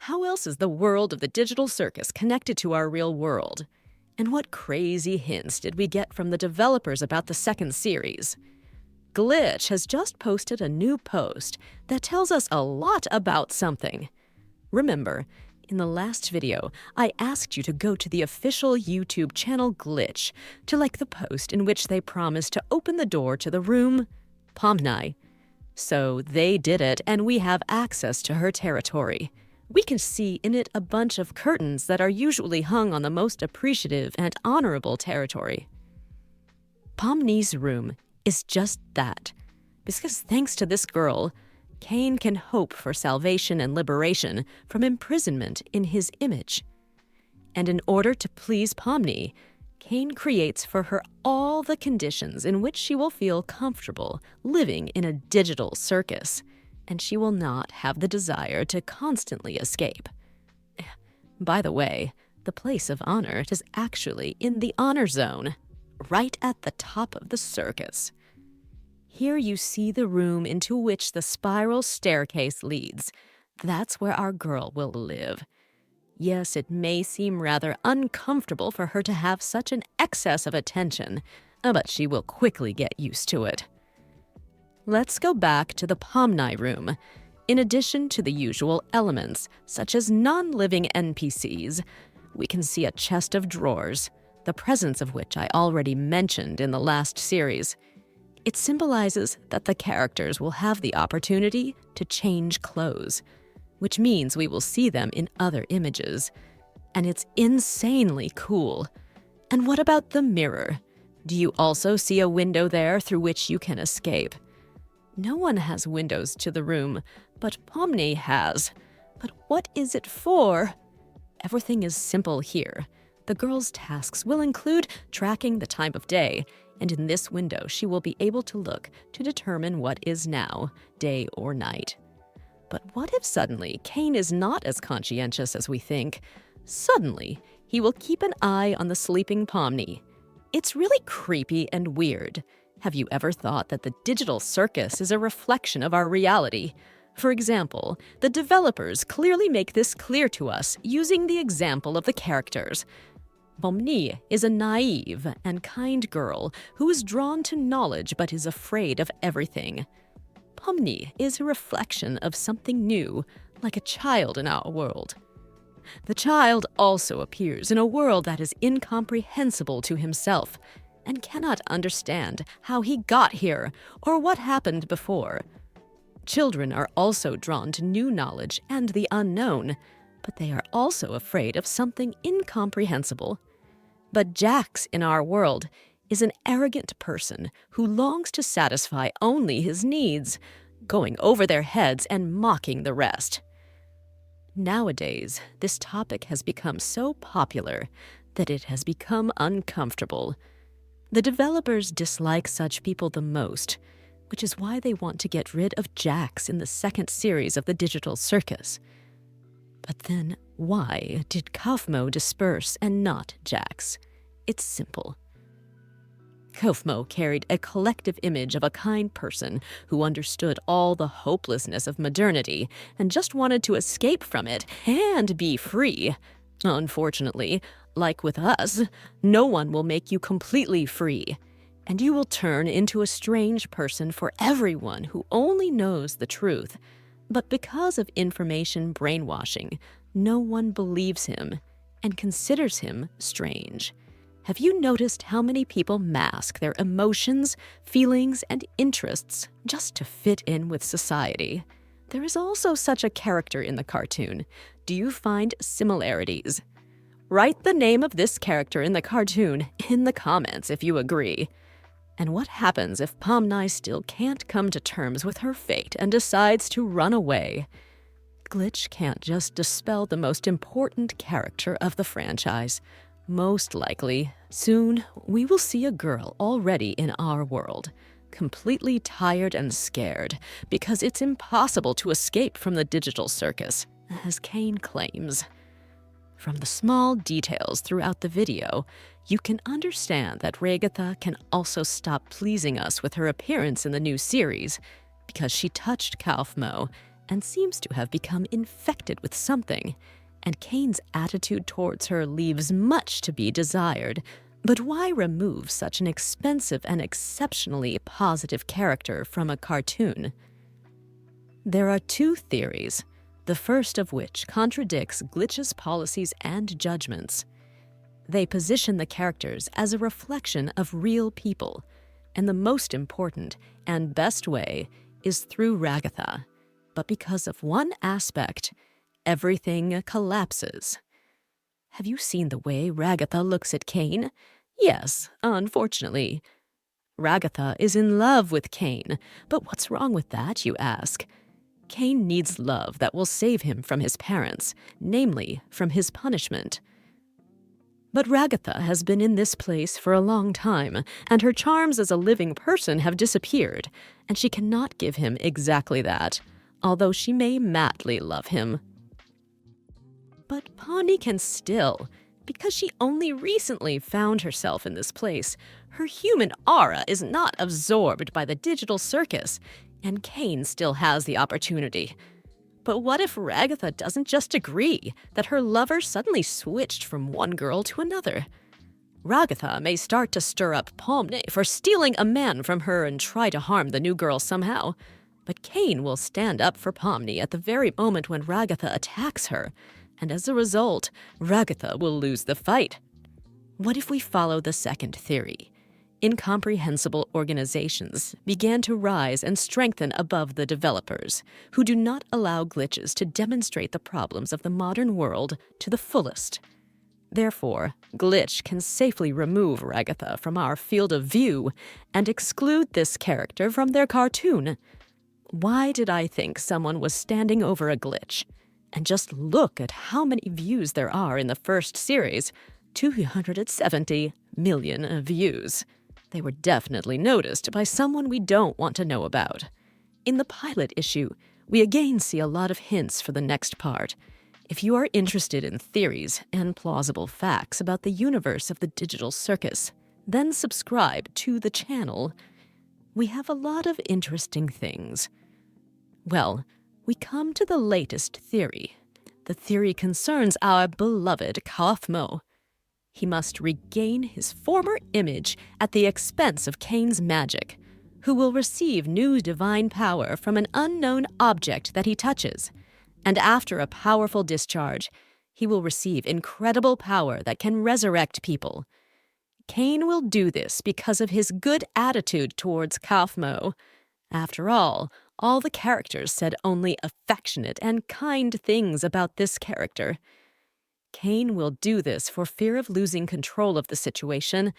How else is the world of the digital circus connected to our real world? And what crazy hints did we get from the developers about the second series? Glitch has just posted a new post that tells us a lot about something. Remember, in the last video, I asked you to go to the official YouTube channel Glitch to like the post in which they promised to open the door to the room Pomni. So they did it, and we have access to her territory. We can see in it a bunch of curtains that are usually hung on the most appreciative and honorable territory. Pomni's room is just that, because thanks to this girl, Cain can hope for salvation and liberation from imprisonment in his image. And in order to please Pomni, Cain creates for her all the conditions in which she will feel comfortable living in a digital circus, and she will not have the desire to constantly escape. By the way, the place of honor is actually in the honor zone, right at the top of the circus. Here you see the room into which the spiral staircase leads. That's where our girl will live. Yes, it may seem rather uncomfortable for her to have such an excess of attention, but she will quickly get used to it. Let's go back to the Pomni room. In addition to the usual elements, such as non-living NPCs, we can see a chest of drawers, the presence of which I already mentioned in the last series. It symbolizes that the characters will have the opportunity to change clothes, which means we will see them in other images. And it's insanely cool. And what about the mirror? Do you also see a window there through which you can escape? No one has windows to the room, but Pomni has. But what is it for? Everything is simple here. The girl's tasks will include tracking the time of day, and in this window she will be able to look to determine what is now, day or night. But what if suddenly Cain is not as conscientious as we think? Suddenly, he will keep an eye on the sleeping Pomni. It's really creepy and weird. Have you ever thought that the digital circus is a reflection of our reality? For example, the developers clearly make this clear to us using the example of the characters. Pomni is a naive and kind girl who is drawn to knowledge but is afraid of everything. Pomni is a reflection of something new, like a child in our world. The child also appears in a world that is incomprehensible to himself and cannot understand how he got here or what happened before. Children are also drawn to new knowledge and the unknown, but they are also afraid of something incomprehensible. But Jax in our world is an arrogant person who longs to satisfy only his needs, going over their heads and mocking the rest. Nowadays, this topic has become so popular that it has become uncomfortable. The developers dislike such people the most, which is why they want to get rid of Jax in the second series of the Digital Circus. But then, why did Cofmo disperse and not Jax? It's simple. Cofmo carried a collective image of a kind person who understood all the hopelessness of modernity and just wanted to escape from it and be free. Unfortunately, like with us, no one will make you completely free, and you will turn into a strange person for everyone who only knows the truth. But because of information brainwashing, no one believes him and considers him strange. Have you noticed how many people mask their emotions, feelings, and interests just to fit in with society? There is also such a character in the cartoon. Do you find similarities? Write the name of this character in the cartoon in the comments if you agree. And what happens if Pomni still can't come to terms with her fate and decides to run away? Glitch can't just dispel the most important character of the franchise. Most likely, soon we will see a girl already in our world, completely tired and scared because it's impossible to escape from the digital circus, as Cain claims. From the small details throughout the video, you can understand that Ragatha can also stop pleasing us with her appearance in the new series because she touched Cofmo and seems to have become infected with something, and Kane's attitude towards her leaves much to be desired. But why remove such an expensive and exceptionally positive character from a cartoon? There are two theories, the first of which contradicts Glitch's policies and judgments. They position the characters as a reflection of real people, and the most important and best way is through Ragatha. But because of one aspect, everything collapses. Have you seen the way Ragatha looks at Kane? Yes, unfortunately. Ragatha is in love with Kane, but what's wrong with that, you ask? Kane needs love that will save him from his parents, namely, from his punishment. But Ragatha has been in this place for a long time, and her charms as a living person have disappeared, and she cannot give him exactly that, although she may madly love him. But Pomni can still, because she only recently found herself in this place. Her human aura is not absorbed by the digital circus, and Kane still has the opportunity. But what if Ragatha doesn't just agree that her lover suddenly switched from one girl to another? Ragatha may start to stir up Pomni for stealing a man from her and try to harm the new girl somehow. But Kane will stand up for Pomni at the very moment when Ragatha attacks her, and as a result, Ragatha will lose the fight. What if we follow the second theory? Incomprehensible organizations began to rise and strengthen above the developers, who do not allow glitches to demonstrate the problems of the modern world to the fullest. Therefore, Glitch can safely remove Ragatha from our field of view and exclude this character from their cartoon. Why did I think someone was standing over a glitch? And just look at how many views there are in the first series, 270 million views. They were definitely noticed by someone we don't want to know about. In the pilot issue, we again see a lot of hints for the next part. If you are interested in theories and plausible facts about the universe of the Digital Circus, then subscribe to the channel. We have a lot of interesting things. Well, we come to the latest theory. The theory concerns our beloved Cofmo. He must regain his former image at the expense of Kane's magic, who will receive new divine power from an unknown object that he touches. And after a powerful discharge, he will receive incredible power that can resurrect people. Kane will do this because of his good attitude towards Cofmo. After all the characters said only affectionate and kind things about this character. Kane will do this for fear of losing control of the situation,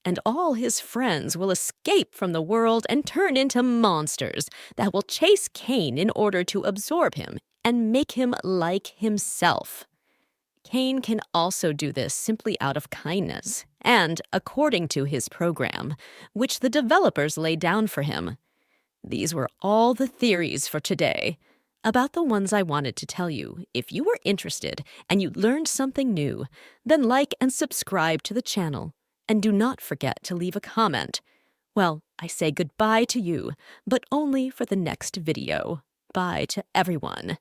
and all his friends will escape from the world and turn into monsters that will chase Kane in order to absorb him and make him like himself. Kane can also do this simply out of kindness and according to his program, which the developers laid down for him. These were all the theories for today. About the ones I wanted to tell you. If you were interested and you learned something new, then like and subscribe to the channel. And do not forget to leave a comment. Well, I say goodbye to you, but only for the next video. Bye to everyone.